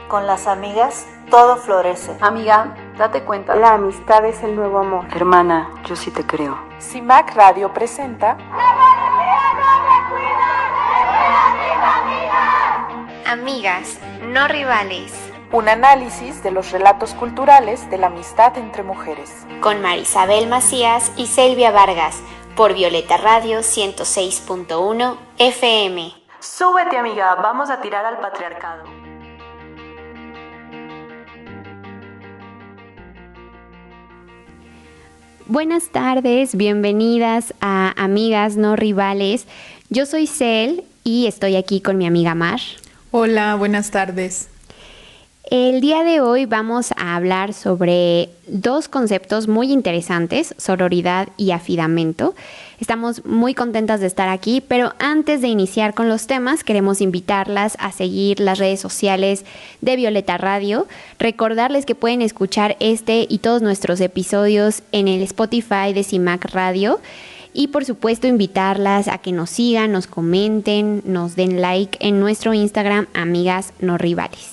Con las amigas todo florece. Amiga, date cuenta. La amistad es el nuevo amor. Hermana, yo sí te creo. CIMAC Radio presenta Amigas, no rivales. Un análisis de los relatos culturales de la amistad entre mujeres. Con Marisabel Macías y Selvia Vargas, por Violeta Radio 106.1 FM. Súbete, amiga, vamos a tirar al patriarcado. Buenas tardes, bienvenidas a Amigas No Rivales. Yo soy Cel y estoy aquí con mi amiga Mar. Hola, buenas tardes. El día de hoy vamos a hablar sobre dos conceptos muy interesantes, sororidad y afidamento. Estamos muy contentas de estar aquí, pero antes de iniciar con los temas, queremos invitarlas a seguir las redes sociales de Violeta Radio. Recordarles que pueden escuchar este y todos nuestros episodios en el Spotify de CIMAC Radio. Y por supuesto invitarlas a que nos sigan, nos comenten, nos den like en nuestro Instagram, Amigas No Rivales.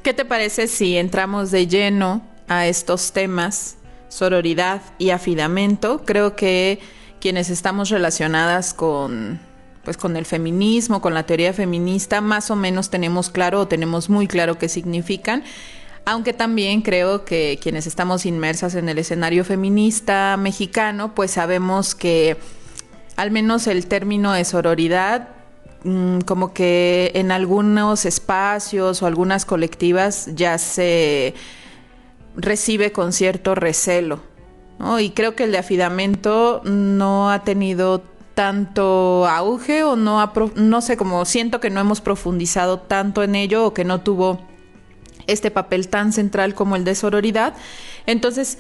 ¿Qué te parece si entramos de lleno a estos temas, sororidad y afidamento? Creo que quienes estamos relacionadas con el feminismo, con la teoría feminista, más o menos tenemos muy claro qué significan, aunque también creo que quienes estamos inmersas en el escenario feminista mexicano, pues sabemos que al menos el término de sororidad como que en algunos espacios o algunas colectivas ya se recibe con cierto recelo, ¿no? Y creo que el de afidamento no ha tenido tanto auge o no sé, como siento que no hemos profundizado tanto en ello o que no tuvo este papel tan central como el de sororidad. Entonces,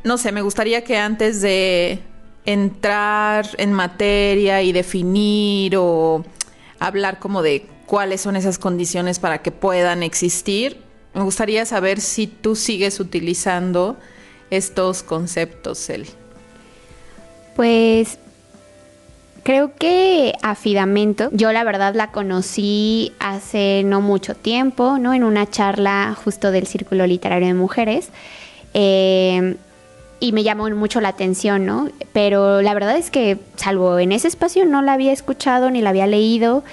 no sé, me gustaría que antes de entrar en materia y definir o hablar como de cuáles son esas condiciones para que puedan existir, me gustaría saber si tú sigues utilizando estos conceptos, Cel. Pues creo que afidamento, yo la verdad la conocí hace no mucho tiempo, ¿no? En una charla justo del Círculo Literario de Mujeres. Y me llamó mucho la atención, ¿no? Pero la verdad es que, salvo en ese espacio, no la había escuchado ni la había leído.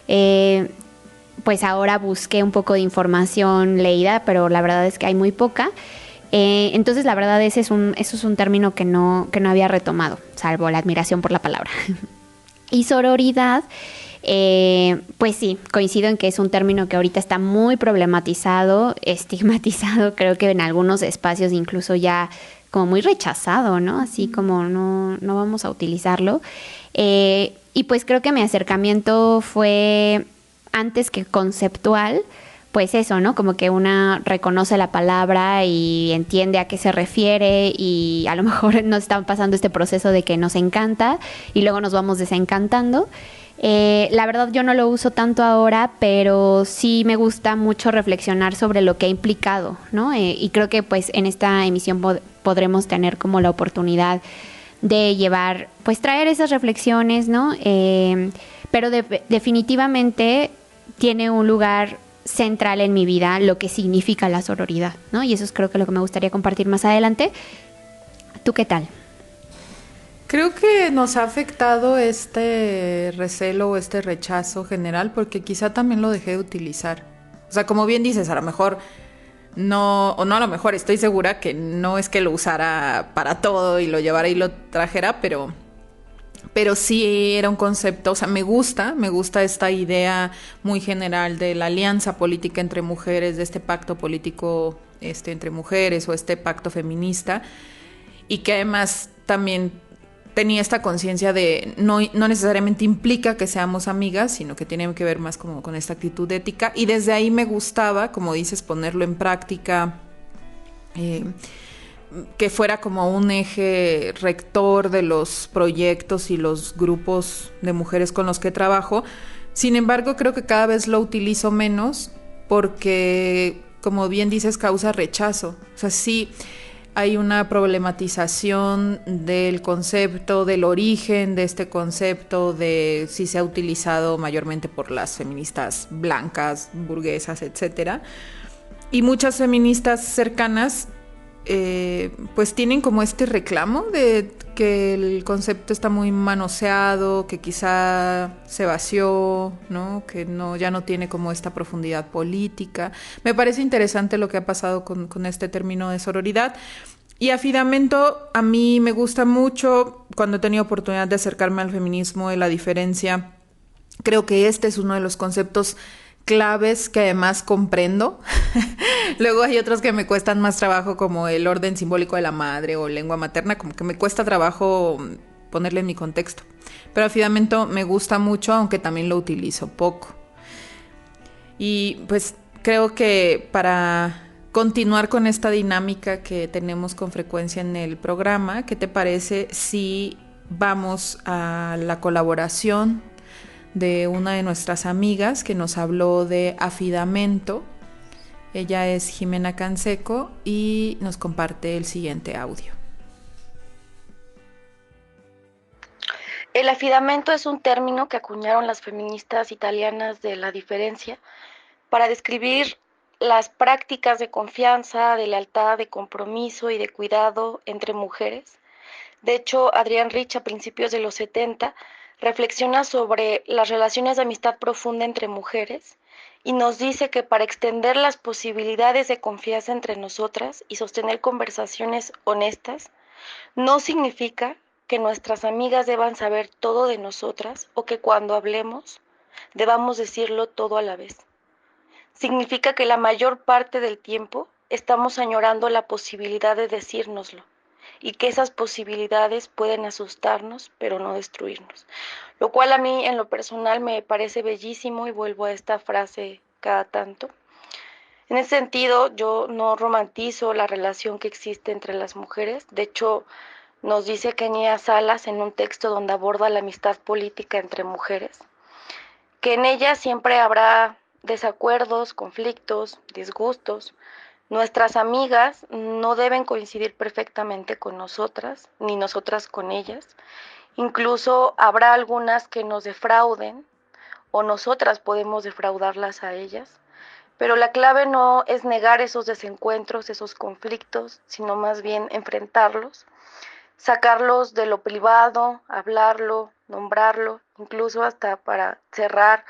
Pues ahora busqué un poco de información leída, pero la verdad es que hay muy poca. Entonces, la verdad, eso es un término que no había retomado, salvo la admiración por la palabra. Y sororidad, pues sí, coincido en que es un término que ahorita está muy problematizado, estigmatizado, creo que en algunos espacios incluso ya como muy rechazado, ¿no? Así como no vamos a utilizarlo. Y pues creo que mi acercamiento fue, antes que conceptual, pues eso, ¿no? Como que una reconoce la palabra y entiende a qué se refiere y a lo mejor nos está pasando este proceso de que nos encanta y luego nos vamos desencantando. La verdad yo no lo uso tanto ahora, pero sí me gusta mucho reflexionar sobre lo que ha implicado, ¿no? Y creo que pues en esta emisión podremos tener como la oportunidad de llevar, pues traer esas reflexiones, ¿no? Pero definitivamente tiene un lugar central en mi vida lo que significa la sororidad, ¿no? Y eso es creo que lo que me gustaría compartir más adelante. ¿Tú qué tal? Creo que nos ha afectado este recelo o este rechazo general porque quizá también lo dejé de utilizar. O sea, como bien dices, a lo mejor no, o no a lo mejor, estoy segura que no es que lo usara para todo y lo llevara y lo trajera, pero sí era un concepto, o sea, me gusta esta idea muy general de la alianza política entre mujeres, de este pacto político entre mujeres o este pacto feminista, y que además también tenía esta conciencia de no necesariamente implica que seamos amigas, sino que tiene que ver más como con esta actitud ética, y desde ahí me gustaba, como dices, ponerlo en práctica, que fuera como un eje rector de los proyectos y los grupos de mujeres con los que trabajo. Sin embargo, creo que cada vez lo utilizo menos porque, como bien dices, causa rechazo. O sea, sí, hay una problematización del concepto, del origen de este concepto, de si se ha utilizado mayormente por las feministas blancas, burguesas, etcétera. Y muchas feministas cercanas pues tienen como este reclamo de que el concepto está muy manoseado, que quizá se vació, ¿no? Que ya no tiene como esta profundidad política. Me parece interesante lo que ha pasado con este término de sororidad. Y afidamento a mí me gusta mucho cuando he tenido oportunidad de acercarme al feminismo de la diferencia. Creo que este es uno de los conceptos claves que además comprendo. Luego hay otros que me cuestan más trabajo, como el orden simbólico de la madre o lengua materna, como que me cuesta trabajo ponerle en mi contexto. Pero afidamento me gusta mucho, aunque también lo utilizo poco. Y pues creo que para continuar con esta dinámica que tenemos con frecuencia en el programa, ¿qué te parece si vamos a la colaboración de una de nuestras amigas que nos habló de afidamento? Ella es Jimena Canseco y nos comparte el siguiente audio. El afidamento es un término que acuñaron las feministas italianas de la diferencia para describir las prácticas de confianza, de lealtad, de compromiso y de cuidado entre mujeres. De hecho, Adrienne Rich, a principios de los 70, reflexiona sobre las relaciones de amistad profunda entre mujeres y nos dice que para extender las posibilidades de confianza entre nosotras y sostener conversaciones honestas, no significa que nuestras amigas deban saber todo de nosotras o que cuando hablemos debamos decirlo todo a la vez. Significa que la mayor parte del tiempo estamos añorando la posibilidad de decírnoslo y que esas posibilidades pueden asustarnos, pero no destruirnos. Lo cual a mí en lo personal me parece bellísimo y vuelvo a esta frase cada tanto. En ese sentido, yo no romantizo la relación que existe entre las mujeres. De hecho, nos dice Kenia Salas en un texto donde aborda la amistad política entre mujeres, que en ella siempre habrá desacuerdos, conflictos, disgustos. Nuestras amigas no deben coincidir perfectamente con nosotras, ni nosotras con ellas. Incluso habrá algunas que nos defrauden o nosotras podemos defraudarlas a ellas. Pero la clave no es negar esos desencuentros, esos conflictos, sino más bien enfrentarlos, sacarlos de lo privado, hablarlo, nombrarlo, incluso hasta para cerrar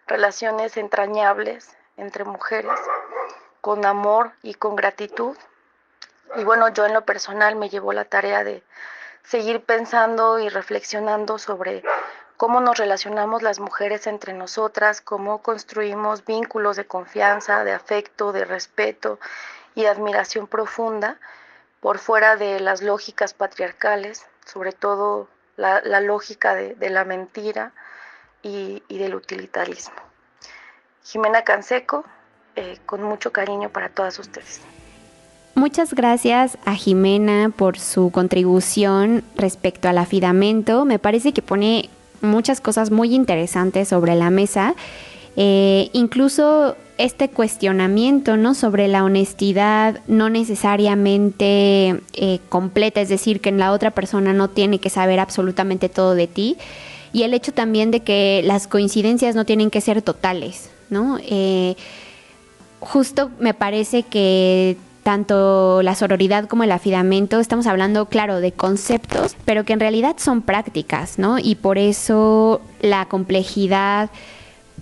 relaciones entrañables entre mujeres, con amor y con gratitud. Y bueno, yo en lo personal me llevo la tarea de seguir pensando y reflexionando sobre cómo nos relacionamos las mujeres entre nosotras, cómo construimos vínculos de confianza, de afecto, de respeto y de admiración profunda por fuera de las lógicas patriarcales, sobre todo la lógica de la mentira y del utilitarismo. Jimena Canseco, con mucho cariño para todas ustedes. Muchas gracias a Jimena por su contribución respecto al afidamento. Me parece que pone muchas cosas muy interesantes sobre la mesa, incluso este cuestionamiento, ¿no?, sobre la honestidad no necesariamente completa, es decir, que la otra persona no tiene que saber absolutamente todo de ti, y el hecho también de que las coincidencias no tienen que ser totales, ¿no? Justo me parece que tanto la sororidad como el afidamento, estamos hablando, claro, de conceptos, pero que en realidad son prácticas, ¿no? Y por eso la complejidad,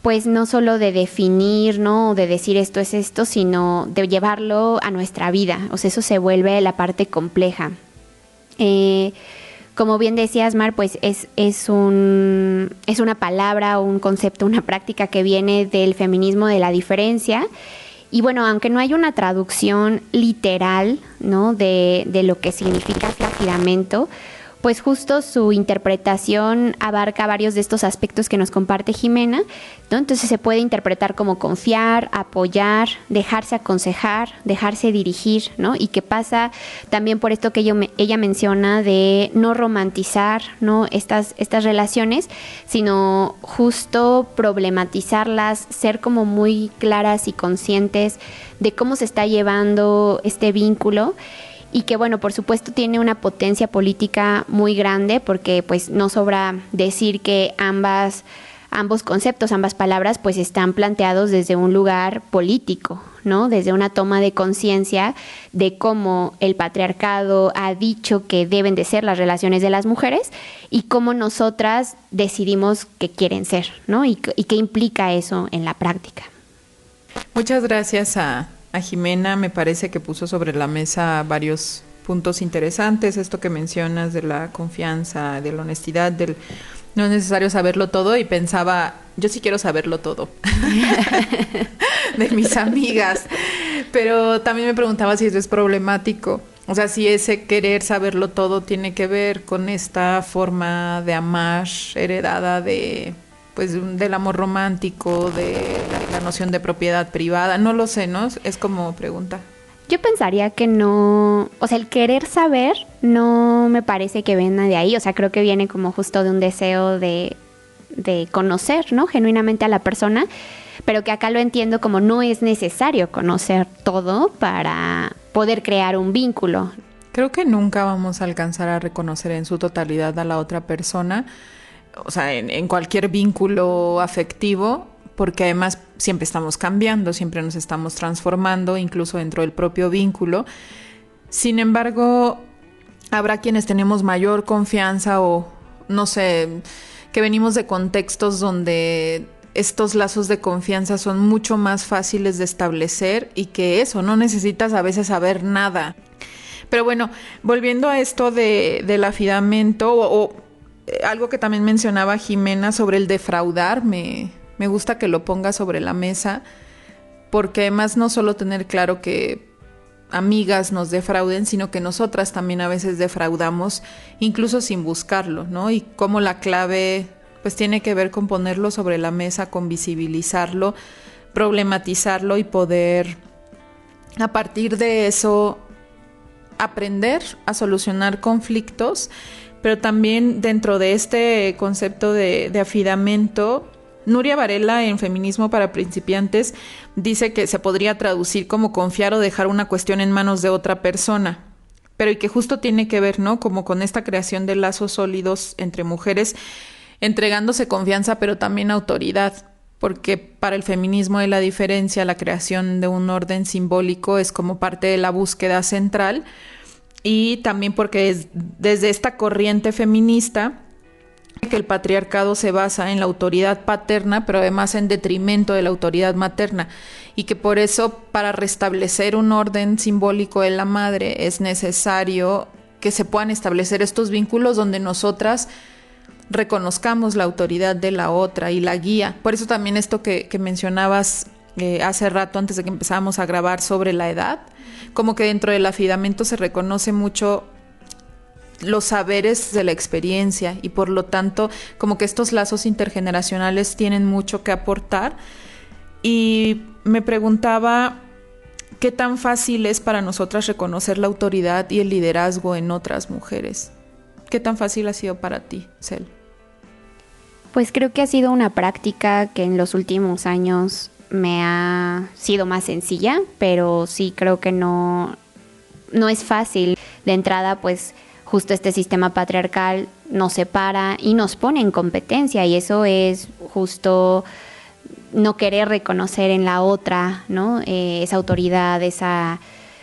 pues no solo de definir, ¿no?, de decir esto es esto, sino de llevarlo a nuestra vida. O sea, eso se vuelve la parte compleja. Como bien decías, Mar, pues es una palabra, un concepto, una práctica que viene del feminismo de la diferencia. Y bueno, aunque no hay una traducción literal, ¿no?, de lo que significa afidamento, pues justo su interpretación abarca varios de estos aspectos que nos comparte Jimena, ¿no? Entonces se puede interpretar como confiar, apoyar, dejarse aconsejar, dejarse dirigir, ¿no? Y que pasa también por esto que ella menciona de no romantizar, ¿no?, estas relaciones, sino justo problematizarlas, ser como muy claras y conscientes de cómo se está llevando este vínculo. y que bueno, por supuesto tiene una potencia política muy grande, porque pues no sobra decir que ambos conceptos, ambas palabras, pues están planteados desde un lugar político, ¿no? Desde una toma de conciencia de cómo el patriarcado ha dicho que deben de ser las relaciones de las mujeres y cómo nosotras decidimos que quieren ser, ¿no? Y qué implica eso en la práctica. Muchas gracias a Jimena. Me parece que puso sobre la mesa varios puntos interesantes, esto que mencionas de la confianza, de la honestidad, del no es necesario saberlo todo, y pensaba, yo sí quiero saberlo todo de mis amigas, pero también me preguntaba si eso es problemático, o sea, si ese querer saberlo todo tiene que ver con esta forma de amar heredada del amor romántico, de la noción de propiedad privada, no lo sé, ¿no? Es como pregunta. Yo pensaría que no, o sea, el querer saber no me parece que venga de ahí, o sea, creo que viene como justo de un deseo de conocer, ¿no? Genuinamente a la persona, pero que acá lo entiendo como no es necesario conocer todo para poder crear un vínculo. Creo que nunca vamos a alcanzar a reconocer en su totalidad a la otra persona, o sea, en cualquier vínculo afectivo, porque además siempre estamos cambiando, siempre nos estamos transformando, incluso dentro del propio vínculo. Sin embargo, habrá quienes tenemos mayor confianza o, no sé, que venimos de contextos donde estos lazos de confianza son mucho más fáciles de establecer y que eso, no necesitas a veces saber nada. Pero bueno, volviendo a esto del afidamento o algo que también mencionaba Jimena sobre el defraudar, me gusta que lo ponga sobre la mesa, porque además no solo tener claro que amigas nos defrauden, sino que nosotras también a veces defraudamos, incluso sin buscarlo, ¿no? Y cómo la clave pues tiene que ver con ponerlo sobre la mesa, con visibilizarlo, problematizarlo y poder a partir de eso aprender a solucionar conflictos, pero también dentro de este concepto de afidamento, Nuria Varela en Feminismo para Principiantes dice que se podría traducir como confiar o dejar una cuestión en manos de otra persona, pero y que justo tiene que ver, ¿no? Como con esta creación de lazos sólidos entre mujeres, entregándose confianza, pero también autoridad, porque para el feminismo de la diferencia, la creación de un orden simbólico es como parte de la búsqueda central, y también porque desde esta corriente feminista que el patriarcado se basa en la autoridad paterna, pero además en detrimento de la autoridad materna, y que por eso para restablecer un orden simbólico de la madre es necesario que se puedan establecer estos vínculos donde nosotras reconozcamos la autoridad de la otra y la guía. Por eso también esto que mencionabas hace rato antes de que empezáramos a grabar sobre la edad, como que dentro del afidamento se reconoce mucho los saberes de la experiencia y por lo tanto como que estos lazos intergeneracionales tienen mucho que aportar. Y me preguntaba qué tan fácil es para nosotras reconocer la autoridad y el liderazgo en otras mujeres. ¿Qué tan fácil ha sido para ti, Cel? Pues creo que ha sido una práctica que en los últimos años me ha sido más sencilla, pero sí creo que no es fácil. De entrada, pues justo este sistema patriarcal nos separa y nos pone en competencia, y eso es justo no querer reconocer en la otra, ¿no? Esa autoridad,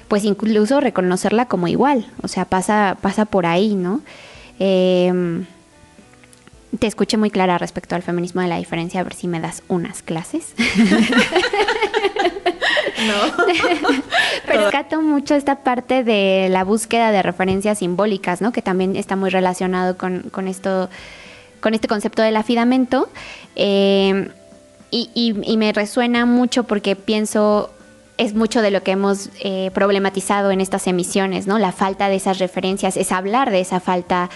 pues incluso reconocerla como igual, o sea, pasa por ahí, ¿no? Te escuché muy clara respecto al feminismo de la diferencia, a ver si me das unas clases. No. Pero rescato mucho esta parte de la búsqueda de referencias simbólicas, ¿no? Que también está muy relacionado con este concepto del afidamento. Y me resuena mucho porque pienso, es mucho de lo que hemos problematizado en estas emisiones, ¿no? La falta de esas referencias, es hablar de esa falta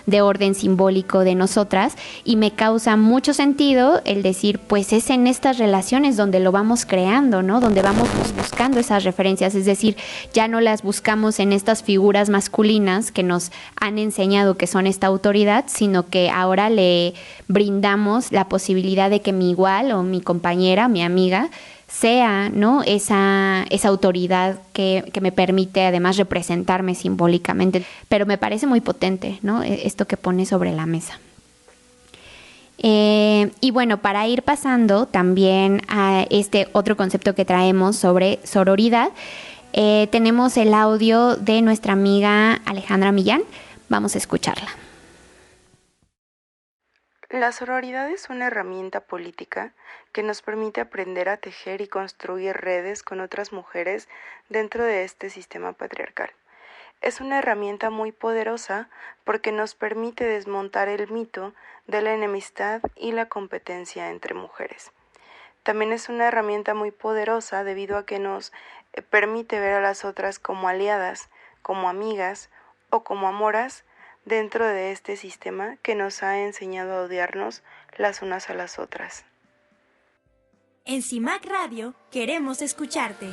de orden simbólico de nosotras, y me causa mucho sentido el decir, pues es en estas relaciones donde lo vamos creando, ¿no? Donde vamos buscando esas referencias, es decir, ya no las buscamos en estas figuras masculinas que nos han enseñado que son esta autoridad, sino que ahora le brindamos la posibilidad de que mi igual o mi compañera, mi amiga, sea, ¿no? esa autoridad que me permite además representarme simbólicamente. Pero me parece muy potente, ¿no? Esto que pone sobre la mesa. Y bueno, para ir pasando también a este otro concepto que traemos sobre sororidad, tenemos el audio de nuestra amiga Alejandra Millán. Vamos a escucharla. La sororidad es una herramienta política que nos permite aprender a tejer y construir redes con otras mujeres dentro de este sistema patriarcal. Es una herramienta muy poderosa porque nos permite desmontar el mito de la enemistad y la competencia entre mujeres. También es una herramienta muy poderosa debido a que nos permite ver a las otras como aliadas, como amigas o como amoras dentro de este sistema que nos ha enseñado a odiarnos las unas a las otras. En CIMAC Radio queremos escucharte.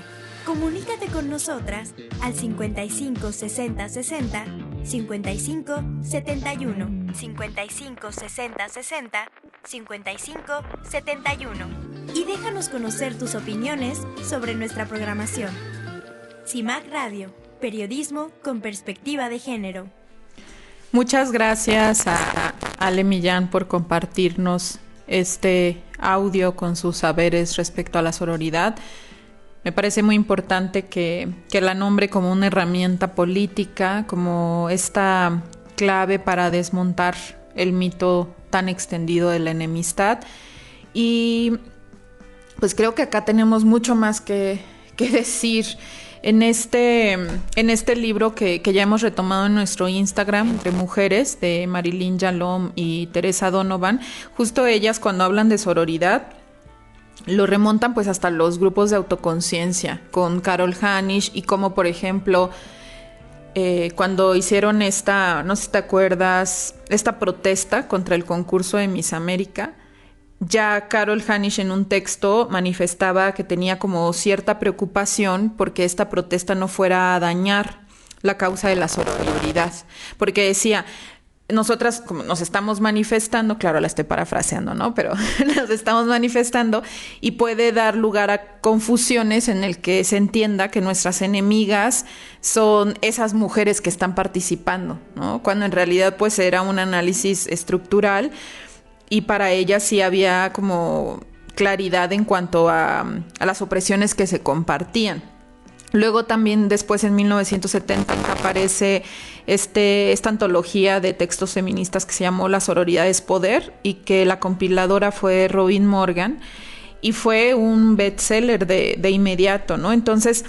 Comunícate con nosotras al 55 60 60 55 71 55 60 60 55 71 y déjanos conocer tus opiniones sobre nuestra programación. CIMAC Radio, periodismo con perspectiva de género. Muchas gracias a Ale Millán por compartirnos este audio con sus saberes respecto a la sororidad. Me parece muy importante que la nombre como una herramienta política, como esta clave para desmontar el mito tan extendido de la enemistad. Y pues creo que acá tenemos mucho más que decir. En este libro que ya hemos retomado en nuestro Instagram, Entre Mujeres, de Marilyn Yalom y Teresa Donovan, justo ellas cuando hablan de sororidad, lo remontan pues hasta los grupos de autoconciencia, con Carol Hanisch, y como por ejemplo, cuando hicieron esta, no sé si te acuerdas, esta protesta contra el concurso de Miss América, ya Carol Hanisch en un texto manifestaba que tenía como cierta preocupación porque esta protesta no fuera a dañar la causa de la sororidad, porque decía, nosotras como nos estamos manifestando, claro, la estoy parafraseando, ¿no? Pero nos estamos manifestando y puede dar lugar a confusiones en el que se entienda que nuestras enemigas son esas mujeres que están participando, ¿no? Cuando en realidad pues era un análisis estructural. Y para ella sí había como claridad en cuanto a las opresiones que se compartían. Luego también después en 1970 aparece esta antología de textos feministas que se llamó La sororidad es poder, y que la compiladora fue Robin Morgan, y fue un bestseller de inmediato, ¿no? Entonces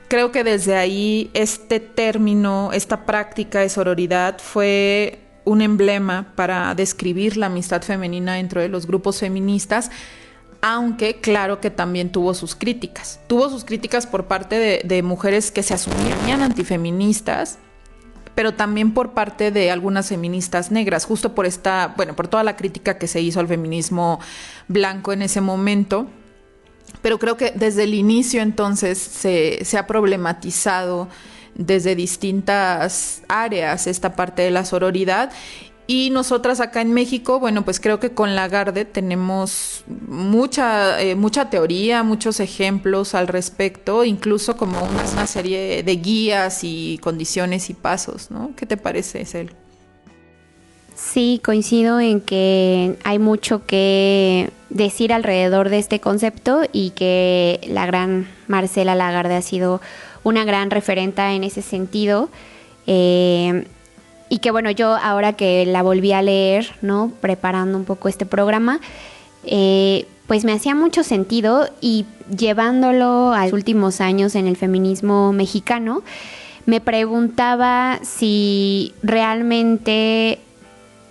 creo que desde ahí este término, esta práctica de sororidad fue un emblema para describir la amistad femenina dentro de los grupos feministas, aunque claro que también tuvo sus críticas. Tuvo sus críticas por parte de mujeres que se asumían antifeministas, pero también por parte de algunas feministas negras, justo por por toda la crítica que se hizo al feminismo blanco en ese momento. Pero creo que desde el inicio entonces se ha problematizado desde distintas áreas esta parte de la sororidad, y nosotras acá en México, bueno, pues creo que con Lagarde tenemos mucha teoría, muchos ejemplos al respecto, incluso como una serie de guías y condiciones y pasos, ¿no? ¿Qué te parece, Cel? Sí, coincido en que hay mucho que decir alrededor de este concepto y que la gran Marcela Lagarde ha sido una gran referenta en ese sentido, y que bueno, yo ahora que la volví a leer, ¿no? Preparando un poco este programa, pues me hacía mucho sentido, y llevándolo a los últimos años en el feminismo mexicano, me preguntaba si realmente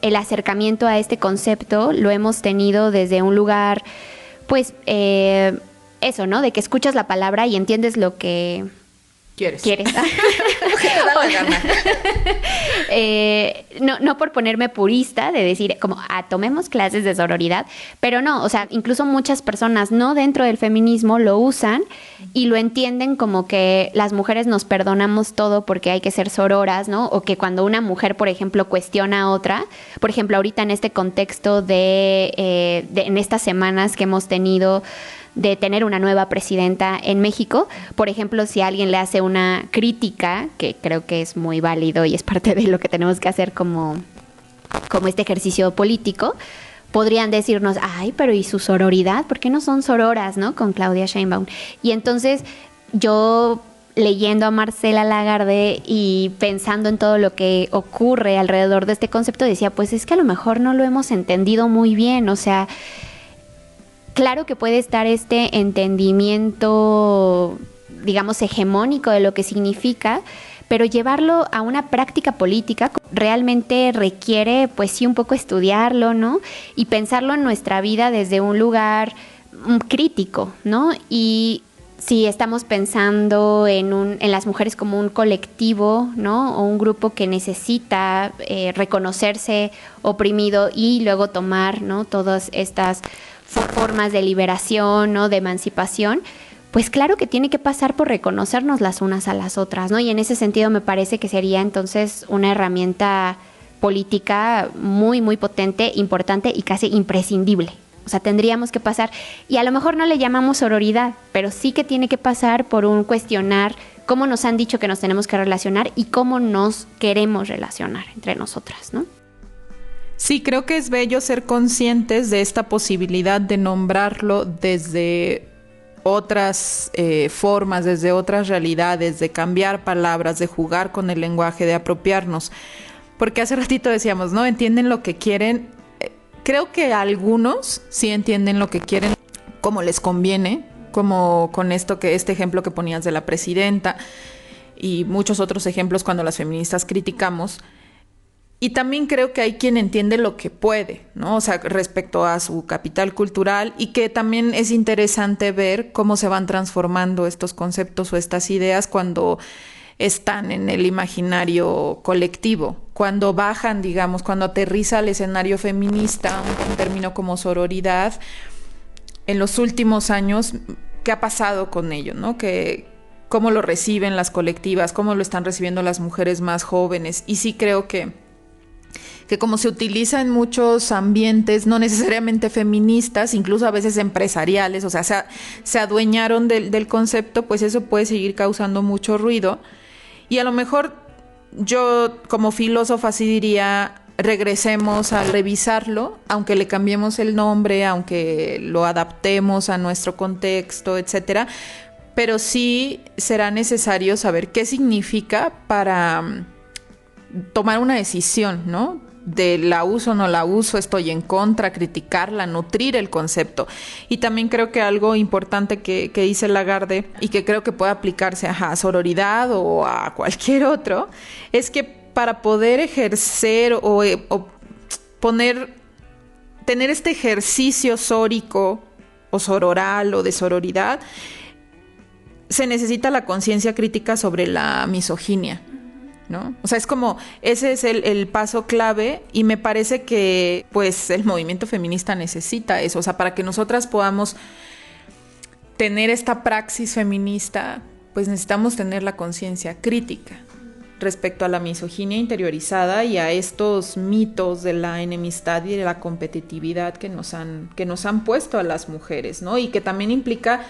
el acercamiento a este concepto lo hemos tenido desde un lugar, pues, eso, ¿no? De que escuchas la palabra y entiendes lo que ¿Quieres? No por ponerme purista de decir como tomemos clases de sororidad, pero no, o sea, incluso muchas personas no dentro del feminismo lo usan y lo entienden como que las mujeres nos perdonamos todo porque hay que ser sororas, ¿no? O que cuando una mujer, por ejemplo, cuestiona a otra, por ejemplo, ahorita en este contexto en estas semanas que hemos tenido de tener una nueva presidenta en México. Por ejemplo, si alguien le hace una crítica, que creo que es muy válido y es parte de lo que tenemos que hacer como este ejercicio político, podrían decirnos, ay, pero ¿y su sororidad? ¿Por qué no son sororas, no? Con Claudia Sheinbaum. Y entonces yo, leyendo a Marcela Lagarde y pensando en todo lo que ocurre alrededor de este concepto, decía, pues es que a lo mejor no lo hemos entendido muy bien. O sea, claro que puede estar este entendimiento, digamos, hegemónico de lo que significa, pero llevarlo a una práctica política realmente requiere, pues sí, un poco estudiarlo, ¿no? Y pensarlo en nuestra vida desde un lugar crítico, ¿no? Y si estamos pensando en las mujeres como un colectivo, ¿no? O un grupo que necesita reconocerse oprimido y luego tomar, ¿no? Todas estas formas de liberación, ¿no? De emancipación, pues claro que tiene que pasar por reconocernos las unas a las otras, ¿no? Y en ese sentido me parece que sería entonces una herramienta política muy, muy potente, importante y casi imprescindible. O sea, tendríamos que pasar, y a lo mejor no le llamamos sororidad, pero sí que tiene que pasar por un cuestionar cómo nos han dicho que nos tenemos que relacionar y cómo nos queremos relacionar entre nosotras, ¿no? Sí, creo que es bello ser conscientes de esta posibilidad de nombrarlo desde otras formas, desde otras realidades, de cambiar palabras, de jugar con el lenguaje, de apropiarnos. Porque hace ratito decíamos, ¿no? Entienden lo que quieren. Creo que algunos sí entienden lo que quieren, como les conviene, como con este ejemplo que ponías de la presidenta y muchos otros ejemplos cuando las feministas criticamos. Y también creo que hay quien entiende lo que puede, ¿no? O sea, respecto a su capital cultural, y que también es interesante ver cómo se van transformando estos conceptos o estas ideas cuando están en el imaginario colectivo, cuando bajan, digamos, cuando aterriza al escenario feminista un término como sororidad. En los últimos años, ¿qué ha pasado con ello, no? ¿Cómo lo reciben las colectivas? ¿Cómo lo están recibiendo las mujeres más jóvenes? Y sí creo que como se utiliza en muchos ambientes, no necesariamente feministas, incluso a veces empresariales, o sea, se adueñaron del concepto, pues eso puede seguir causando mucho ruido. Y a lo mejor yo, como filósofa, sí diría, regresemos a revisarlo, aunque le cambiemos el nombre, aunque lo adaptemos a nuestro contexto, etcétera, pero sí será necesario saber qué significa para tomar una decisión, ¿no? De la uso o no la uso, estoy en contra, criticarla, nutrir el concepto. Y también creo que algo importante que dice Lagarde y que creo que puede aplicarse a sororidad o a cualquier otro, es que para poder ejercer o tener este ejercicio sórico o sororal o de sororidad, se necesita la conciencia crítica sobre la misoginia, ¿no? O sea, es como, ese es el paso clave, y me parece que pues el movimiento feminista necesita eso. O sea, para que nosotras podamos tener esta praxis feminista, pues necesitamos tener la conciencia crítica respecto a la misoginia interiorizada y a estos mitos de la enemistad y de la competitividad que nos han puesto a las mujeres, ¿no? Y que también implica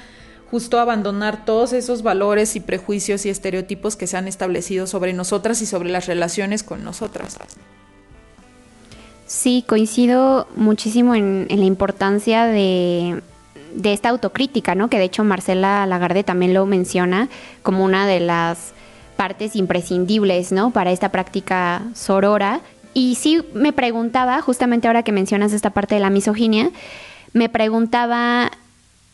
justo abandonar todos esos valores y prejuicios y estereotipos que se han establecido sobre nosotras y sobre las relaciones con nosotras. Sí, coincido muchísimo en la importancia de esta autocrítica, ¿no? Que de hecho Marcela Lagarde también lo menciona como una de las partes imprescindibles, ¿no? Para esta práctica sorora. Y sí me preguntaba, justamente ahora que mencionas esta parte de la misoginia, me preguntaba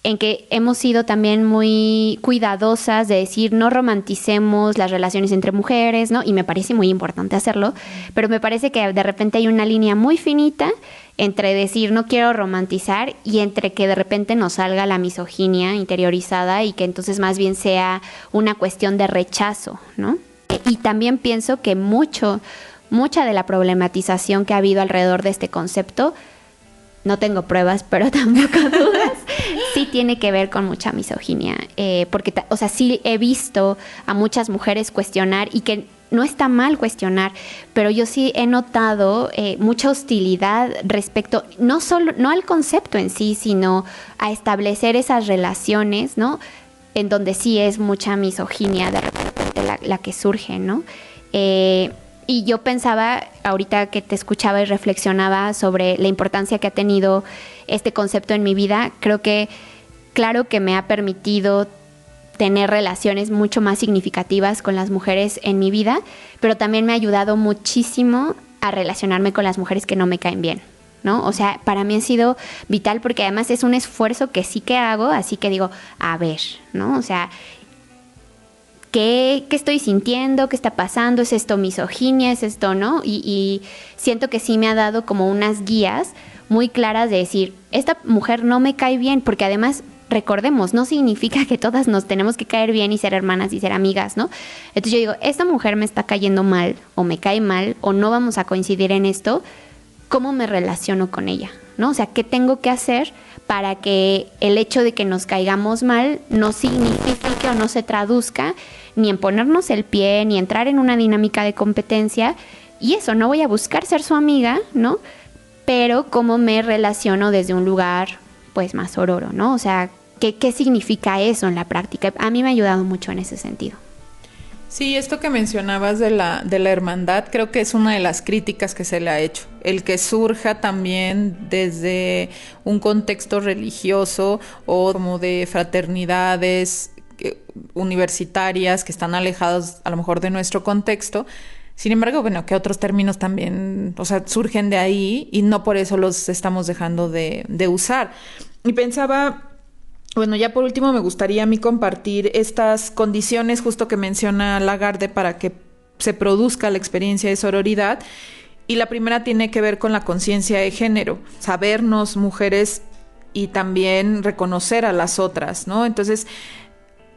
en que hemos sido también muy cuidadosas de decir no romanticemos las relaciones entre mujeres, ¿no? Y me parece muy importante hacerlo, pero me parece que de repente hay una línea muy finita entre decir no quiero romantizar y entre que de repente nos salga la misoginia interiorizada y que entonces más bien sea una cuestión de rechazo, ¿no? Y también pienso que mucha de la problematización que ha habido alrededor de este concepto, no tengo pruebas, pero tampoco dudas, sí sí tiene que ver con mucha misoginia, porque, o sea, sí he visto a muchas mujeres cuestionar y que no está mal cuestionar, pero yo sí he notado mucha hostilidad respecto, no al concepto en sí, sino a establecer esas relaciones, ¿no? En donde sí es mucha misoginia de repente la que surge, ¿no? Y yo pensaba, ahorita que te escuchaba y reflexionaba sobre la importancia que ha tenido este concepto en mi vida, creo que, claro que me ha permitido tener relaciones mucho más significativas con las mujeres en mi vida, pero también me ha ayudado muchísimo a relacionarme con las mujeres que no me caen bien, ¿no? O sea, para mí ha sido vital porque además es un esfuerzo que sí que hago, así que digo, a ver, ¿no? O sea, ¿qué estoy sintiendo? ¿Qué está pasando? ¿Es esto misoginia? ¿Es esto, no? Y siento que sí me ha dado como unas guías muy claras de decir, esta mujer no me cae bien, porque además, recordemos, no significa que todas nos tenemos que caer bien y ser hermanas y ser amigas, ¿no? Entonces yo digo, esta mujer me está cayendo mal, o me cae mal, o no vamos a coincidir en esto, ¿cómo me relaciono con ella? ¿No? O sea, ¿qué tengo que hacer para que el hecho de que nos caigamos mal no signifique o no se traduzca ni en ponernos el pie, ni entrar en una dinámica de competencia? Y eso, no voy a buscar ser su amiga, ¿no? Pero cómo me relaciono desde un lugar, pues, más ororo, ¿no? O sea, ¿qué significa eso en la práctica? A mí me ha ayudado mucho en ese sentido. Sí, esto que mencionabas de la hermandad, creo que es una de las críticas que se le ha hecho. El que surja también desde un contexto religioso o como de fraternidades universitarias que están alejados a lo mejor de nuestro contexto. Sin embargo, bueno, que otros términos también, o sea, surgen de ahí y no por eso los estamos dejando de usar. Y pensaba, bueno, ya por último me gustaría a mí compartir estas condiciones justo que menciona Lagarde para que se produzca la experiencia de sororidad. Y la primera tiene que ver con la conciencia de género, sabernos mujeres y también reconocer a las otras, ¿no? Entonces,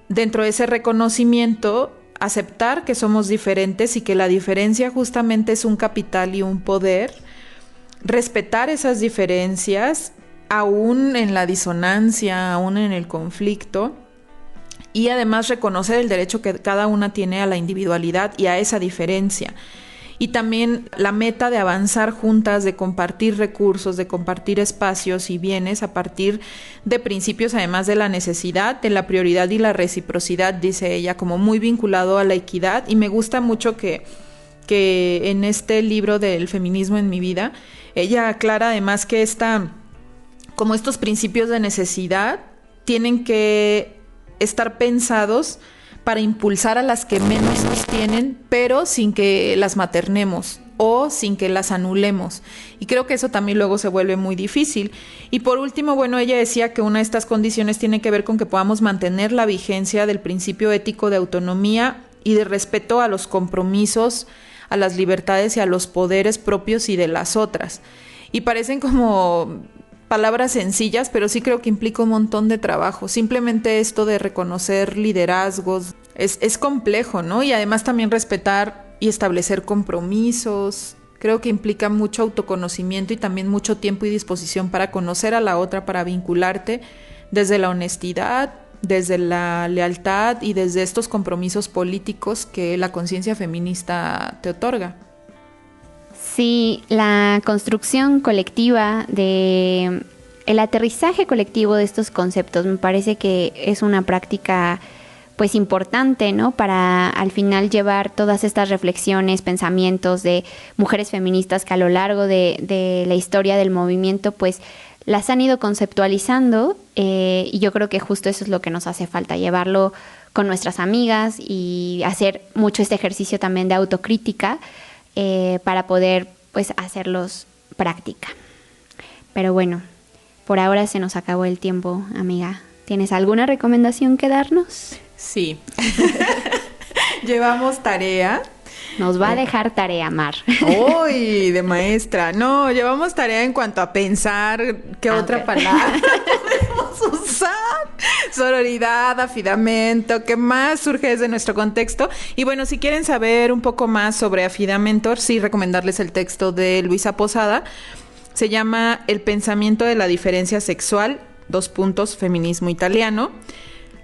dentro de ese reconocimiento, aceptar que somos diferentes y que la diferencia justamente es un capital y un poder, respetar esas diferencias, aún en la disonancia, aún en el conflicto, y además reconocer el derecho que cada una tiene a la individualidad y a esa diferencia. Y también la meta de avanzar juntas, de compartir recursos, de compartir espacios y bienes a partir de principios, además de la necesidad, de la prioridad y la reciprocidad, dice ella, como muy vinculado a la equidad. Y me gusta mucho que en este libro del feminismo en mi vida, ella aclara además que como estos principios de necesidad tienen que estar pensados para impulsar a las que menos nos tienen, pero sin que las maternemos o sin que las anulemos. Y creo que eso también luego se vuelve muy difícil. Y por último, bueno, ella decía que una de estas condiciones tiene que ver con que podamos mantener la vigencia del principio ético de autonomía y de respeto a los compromisos, a las libertades y a los poderes propios y de las otras. Y parecen como palabras sencillas, pero sí creo que implica un montón de trabajo. Simplemente esto de reconocer liderazgos es complejo, ¿no? Y además también respetar y establecer compromisos. Creo que implica mucho autoconocimiento y también mucho tiempo y disposición para conocer a la otra, para vincularte desde la honestidad, desde la lealtad y desde estos compromisos políticos que la conciencia feminista te otorga. Sí, la construcción colectiva el aterrizaje colectivo de estos conceptos me parece que es una práctica pues importante, ¿no? Para al final llevar todas estas reflexiones, pensamientos de mujeres feministas que a lo largo de la historia del movimiento pues las han ido conceptualizando y yo creo que justo eso es lo que nos hace falta, llevarlo con nuestras amigas y hacer mucho este ejercicio también de autocrítica para poder pues hacerlos práctica. Pero bueno, por ahora se nos acabó el tiempo, amiga. ¿Tienes alguna recomendación que darnos? Sí. Llevamos tarea. Nos va a dejar tarea, Mar. ¡Uy! De maestra. No, llevamos tarea en cuanto a pensar qué otra palabra podemos usar. Sororidad, afidamento, ¿qué más surge desde nuestro contexto? Y bueno, si quieren saber un poco más sobre afidamento, sí recomendarles el texto de Luisa Posada. Se llama El pensamiento de la diferencia sexual, Feminismo italiano,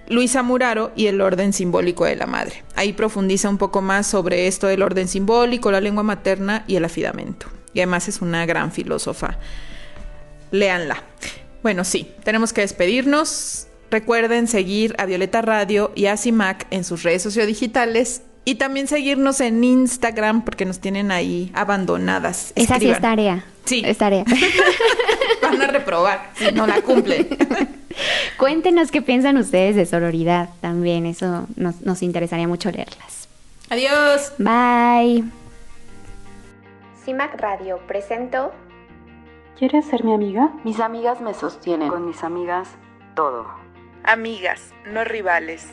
Luisa Muraro y el orden simbólico de la madre. Ahí profundiza un poco más sobre esto del orden simbólico, la lengua materna y el afidamento. Y además es una gran filósofa. Léanla. Bueno, sí, tenemos que despedirnos. Recuerden seguir a Violeta Radio y a CIMAC en sus redes sociodigitales y también seguirnos en Instagram porque nos tienen ahí abandonadas. Esa sí es tarea. Sí. Es tarea. Van a reprobar si no la cumplen. Cuéntenos qué piensan ustedes de sororidad también. Eso nos interesaría mucho leerlas. Adiós. Bye. CIMAC Radio presentó ¿Quieres ser mi amiga? Mis amigas me sostienen. Con mis amigas, todo. Amigas, no rivales.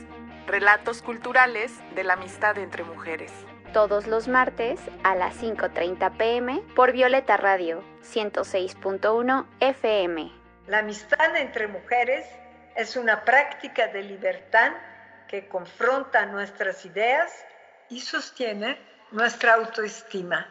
Relatos culturales de la amistad entre mujeres. todos los martes a las 5:30 p.m. por Violeta Radio 106.1 FM. La amistad entre mujeres es una práctica de libertad que confronta nuestras ideas y sostiene nuestra autoestima.